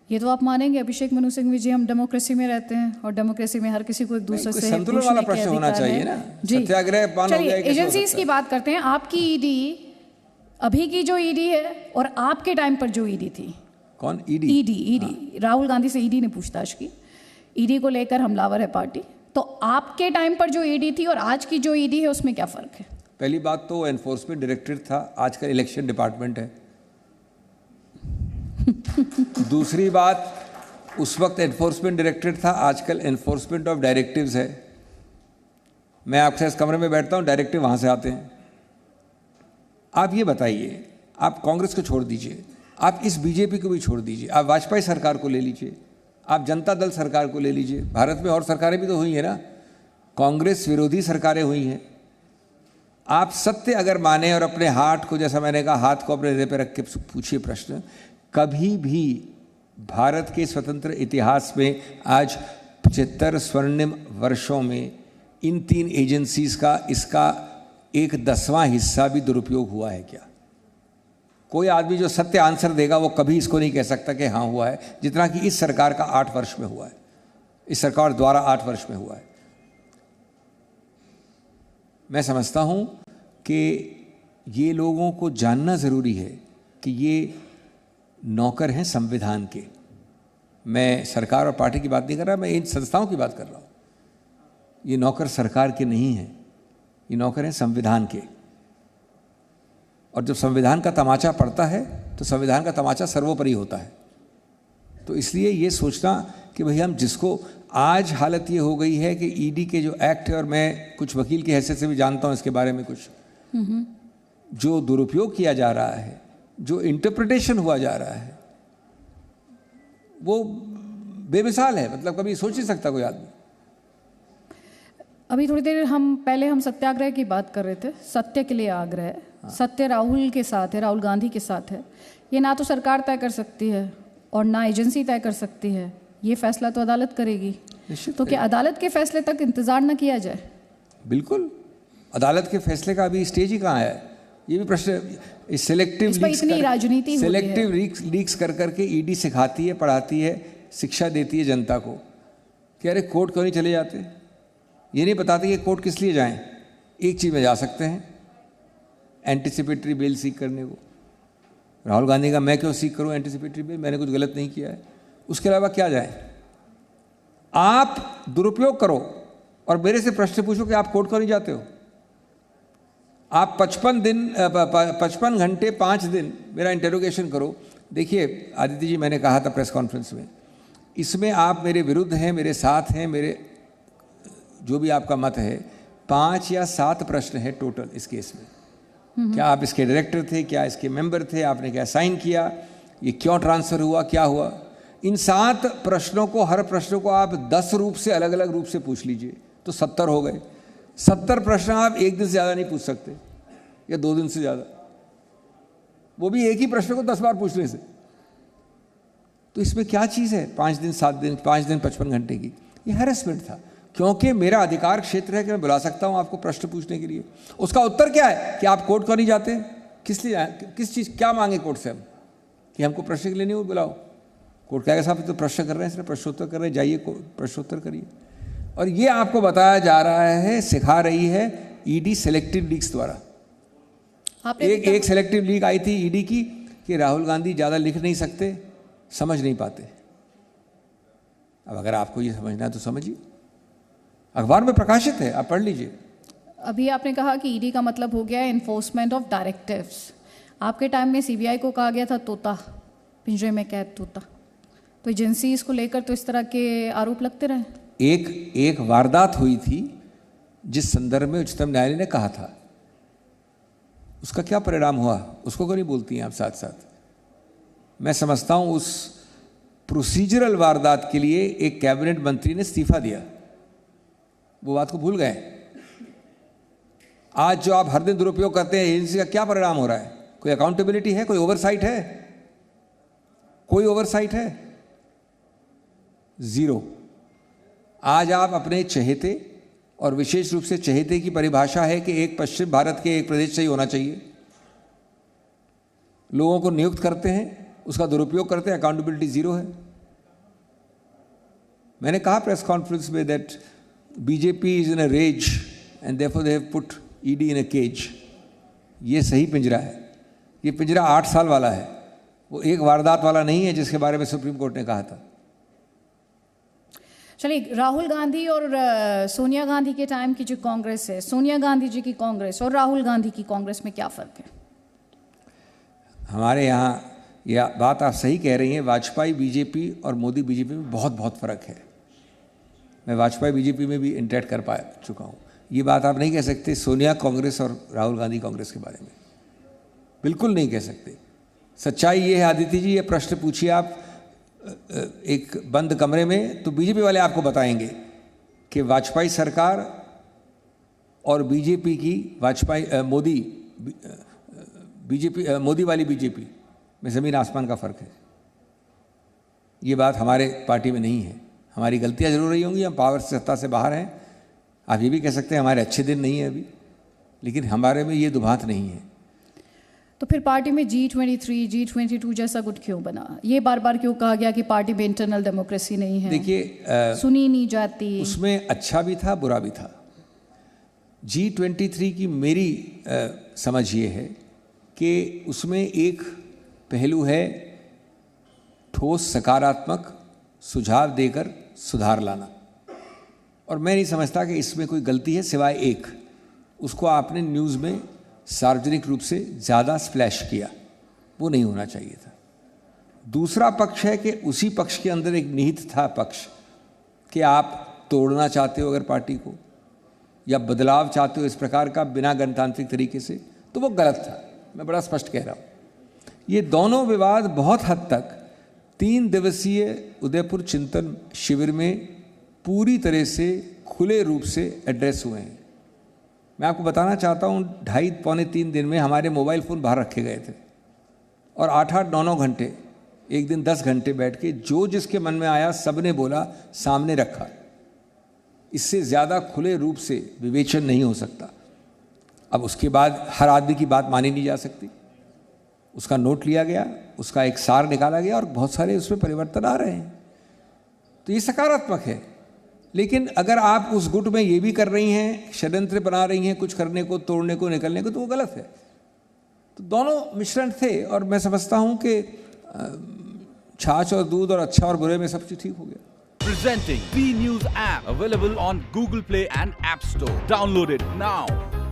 ये तो आप मानेंगे अभिषेक मनु सिंघवी जी, हम डेमोक्रेसी में रहते हैं और डेमोक्रेसी में हर किसी को एक दूसरे से संतुलन वाला प्रश्न होना चाहिए ना। सत्याग्रह बंद हो गया। एजेंसीज की बात करते हैं। आपकी ईडी, अभी की जो ईडी है और आपके टाइम पर जो ईडी थी, कौन ईडी? ईडी राहुल गांधी से ईडी ने पूछताछ की, ईडी को लेकर हमलावर है पार्टी। तो आपके टाइम पर जो ईडी थी और आज की जो ईडी है उसमें क्या फर्क है? पहली बात तो एनफोर्समेंट डायरेक्टरेट था, आजकल इलेक्शन डिपार्टमेंट है। दूसरी बात, उस वक्त एनफोर्समेंट डायरेक्टरेट था, आजकल एनफोर्समेंट ऑफ डायरेक्टिव्स है। मैं आपसे इस कमरे में बैठता हूँ, डायरेक्टिव वहाँ से आते हैं। आप ये बताइए, आप कांग्रेस को छोड़ दीजिए, आप इस बीजेपी को भी छोड़ दीजिए, आप वाजपेयी सरकार को ले लीजिए, आप जनता दल सरकार को ले लीजिए। भारत में और सरकारें भी तो हुई हैं ना, कांग्रेस विरोधी सरकारें हुई हैं। आप सत्य अगर माने और अपने हाथ को, जैसा मैंने कहा, हाथ को अपने हृदय पर रख के पूछिए प्रश्न, कभी भी भारत के स्वतंत्र इतिहास में आज 75 स्वर्णिम वर्षों में इन तीन एजेंसीज का इसका 1/10वां हिस्सा भी दुरुपयोग हुआ है क्या? कोई आदमी जो सत्य आंसर देगा वो कभी इसको नहीं कह सकता कि हाँ हुआ है, जितना कि इस सरकार का 8 वर्ष में हुआ है, इस सरकार द्वारा 8 वर्ष में हुआ है। मैं समझता हूँ कि ये लोगों को जानना ज़रूरी है कि ये नौकर हैं संविधान के। मैं सरकार और पार्टी की बात नहीं कर रहा, मैं इन संस्थाओं की बात कर रहा हूँ। ये नौकर सरकार के नहीं हैं, ये नौकर हैं संविधान के। और जब संविधान का तमाचा पड़ता है तो संविधान का तमाचा सर्वोपरि होता है। तो इसलिए ये सोचना कि भाई हम जिसको, आज हालत ये हो गई है कि ईडी के जो एक्ट है, और मैं कुछ वकील की हैसियत से भी जानता हूँ इसके बारे में कुछ, जो दुरुपयोग किया जा रहा है, जो इंटरप्रिटेशन हुआ जा रहा है, वो बेमिसाल है। मतलब कभी सोच नहीं सकता कोई आदमी। अभी थोड़ी देर पहले हम सत्याग्रह की बात कर रहे थे, सत्य के लिए आग्रह है। हाँ। सत्य राहुल के साथ है, राहुल गांधी के साथ है। ये ना तो सरकार तय कर सकती है और ना एजेंसी तय कर सकती है, ये फैसला तो अदालत करेगी। तो क्या अदालत के फैसले तक इंतजार न किया जाए? बिल्कुल, अदालत के फैसले का अभी स्टेज ही कहाँ है, ये भी प्रश्न। सेलेक्टिव लीक्स कर करके ईडी सिखाती है, पढ़ाती है, शिक्षा देती है जनता को कि अरे कोर्ट क्यों नहीं चले जाते। ये नहीं बताते कि कोर्ट किस लिए जाएं। एक चीज़ में जा सकते हैं, एंटिसिपेटरी बेल सीख करने को। राहुल गांधी का मैं क्यों सीख करूं एंटिसिपेटरी बेल, मैंने कुछ गलत नहीं किया है। उसके अलावा क्या जाए? आप दुरुपयोग करो और मेरे से प्रश्न पूछो कि आप कोर्ट क्यों नहीं जाते हो। आप 55 घंटे 5 दिन मेरा इंटरोगेशन करो। देखिए आदित्य जी, मैंने कहा था प्रेस कॉन्फ्रेंस में, इसमें आप मेरे विरुद्ध हैं, मेरे साथ हैं, मेरे जो भी आपका मत है, 5 या 7 प्रश्न है टोटल इस केस में। क्या आप इसके डायरेक्टर थे, क्या इसके मेंबर थे, आपने क्या साइन किया, ये क्यों ट्रांसफ़र हुआ, क्या हुआ। इन 7 प्रश्नों को, हर प्रश्न को आप 10 रूप से, अलग अलग रूप से पूछ लीजिए तो 70 हो गए। 70 प्रश्न आप एक दिन से ज़्यादा नहीं पूछ सकते, या 2 दिन से ज़्यादा, वो भी एक ही प्रश्न को 10 बार पूछने से। तो इसमें क्या चीज़ है 5 दिन 7 दिन 5 दिन 55 घंटे की? ये हैरेसमेंट था, क्योंकि मेरा अधिकार क्षेत्र है कि मैं बुला सकता हूं आपको प्रश्न पूछने के लिए। उसका उत्तर क्या है कि आप कोर्ट क्यों नहीं जाते, किस लिए, किस चीज़, क्या मांगे कोर्ट से हम कि हमको प्रश्न के लिए नहीं बुलाओ। कोर्ट कहेगा साहब तो प्रश्न कर रहे हैं, इसलिए प्रश्नोत्तर कर रहे हैं, जाइए प्रश्नोत्तर करिए। और ये आपको बताया जा रहा है, सिखा रही है ईडी सेलेक्टिव लीक्स द्वारा। एक सेलेक्टिव लीक आई थी ईडी की कि राहुल गांधी ज़्यादा लिख नहीं सकते, समझ नहीं पाते। अब अगर आपको ये समझना है तो समझिए, अखबार में प्रकाशित है, आप पढ़ लीजिए। अभी आपने कहा कि ईडी का मतलब हो गया एनफोर्समेंट ऑफ डायरेक्टिव्स। आपके टाइम में सीबीआई को कहा गया था तोता, पिंजरे में कैद तोता। तो एजेंसी इसको लेकर तो इस तरह के आरोप लगते रहे। एक वारदात हुई थी जिस संदर्भ में उच्चतम न्यायालय ने कहा था, उसका क्या परिणाम हुआ उसको क्यों नहीं बोलती हैं आप साथ साथ। मैं समझता हूं उस प्रोसीजरल वारदात के लिए एक कैबिनेट मंत्री ने इस्तीफा दिया, वो बात को भूल गए। आज जो आप हर दिन दुरुपयोग करते हैं एजेंसी का, क्या परिणाम हो रहा है? कोई अकाउंटेबिलिटी है, कोई ओवरसाइट है, कोई ओवरसाइट है? जीरो। आज आप अपने चहेते, और विशेष रूप से चहेते की परिभाषा है कि एक पश्चिम भारत के एक प्रदेश से ही होना चाहिए, लोगों को नियुक्त करते हैं, उसका दुरुपयोग करते हैं, अकाउंटेबिलिटी जीरो है। मैंने कहा प्रेस कॉन्फ्रेंस में that BJP is in a rage and therefore they have put ED in a cage. ये सही पिंजरा है, ये पिंजरा 8 साल वाला है, वो एक वारदात वाला नहीं है जिसके बारे में सुप्रीम कोर्ट ने कहा था। चलिए, राहुल गांधी और सोनिया गांधी के टाइम की जो कांग्रेस है, सोनिया गांधी जी की कांग्रेस और राहुल गांधी की कांग्रेस में क्या फ़र्क है? हमारे यहाँ यह बात आप सही कह रही हैं, वाजपेयी बीजेपी और मोदी बीजेपी में बहुत बहुत फ़र्क है। मैं वाजपेयी बीजेपी में भी इंटरेक्ट कर पा चुका हूँ। ये बात आप नहीं कह सकते सोनिया कांग्रेस और राहुल गांधी कांग्रेस के बारे में, बिल्कुल नहीं कह सकते। सच्चाई ये है आदित्य जी, ये प्रश्न पूछिए आप एक बंद कमरे में, तो बीजेपी वाले आपको बताएंगे कि वाजपेयी सरकार और बीजेपी की मोदी वाली बीजेपी में ज़मीन आसमान का फ़र्क है। ये बात हमारे पार्टी में नहीं है। हमारी गलतियां जरूर रही होंगी, हम पावर से सत्ता से बाहर हैं, आप ये भी कह सकते हैं हमारे अच्छे दिन नहीं है अभी, लेकिन हमारे में ये दुभांत नहीं है। तो फिर पार्टी में G23, G22 जैसा गुट क्यों बना? ये बार बार क्यों कहा गया कि पार्टी में इंटरनल डेमोक्रेसी नहीं है? देखिए, सुनी नहीं जाती। उसमें अच्छा भी था, बुरा भी था। G23 की मेरी समझ ये है कि उसमें एक पहलू है ठोस सकारात्मक सुझाव देकर सुधार लाना, और मैं नहीं समझता कि इसमें कोई गलती है, सिवाय एक, उसको आपने न्यूज़ में सार्वजनिक रूप से ज़्यादा स्प्लैश किया, वो नहीं होना चाहिए था। दूसरा पक्ष है कि उसी पक्ष के अंदर एक निहित था पक्ष कि आप तोड़ना चाहते हो अगर पार्टी को, या बदलाव चाहते हो इस प्रकार का बिना गणतांत्रिक तरीके से, तो वो गलत था। मैं बड़ा स्पष्ट कह रहा हूँ। ये दोनों विवाद बहुत हद तक 3 दिवसीय उदयपुर चिंतन शिविर में पूरी तरह से खुले रूप से एड्रेस हुए हैं। मैं आपको बताना चाहता हूँ, 2.5-3 दिन में हमारे मोबाइल फ़ोन बाहर रखे गए थे, और 8-8, 9-9 घंटे, एक दिन 10 घंटे बैठ के जो जिसके मन में आया सब ने बोला, सामने रखा। इससे ज़्यादा खुले रूप से विवेचन नहीं हो सकता। अब उसके बाद हर आदमी की बात मानी नहीं जा सकती। उसका नोट लिया गया, उसका एक सार निकाला गया, और बहुत सारे उसमें परिवर्तन आ रहे हैं, तो ये सकारात्मक है। लेकिन अगर आप उस गुट में ये भी कर रही हैं, षड्यंत्र बना रही हैं कुछ करने को, तोड़ने को, निकलने को, तो वो गलत है। तो दोनों मिश्रण थे, और मैं समझता हूं कि छाछ और दूध और अच्छा और बुरे में सब चीज ठीक हो गया। Presenting B News app available on Google Play and App Store. Download it now.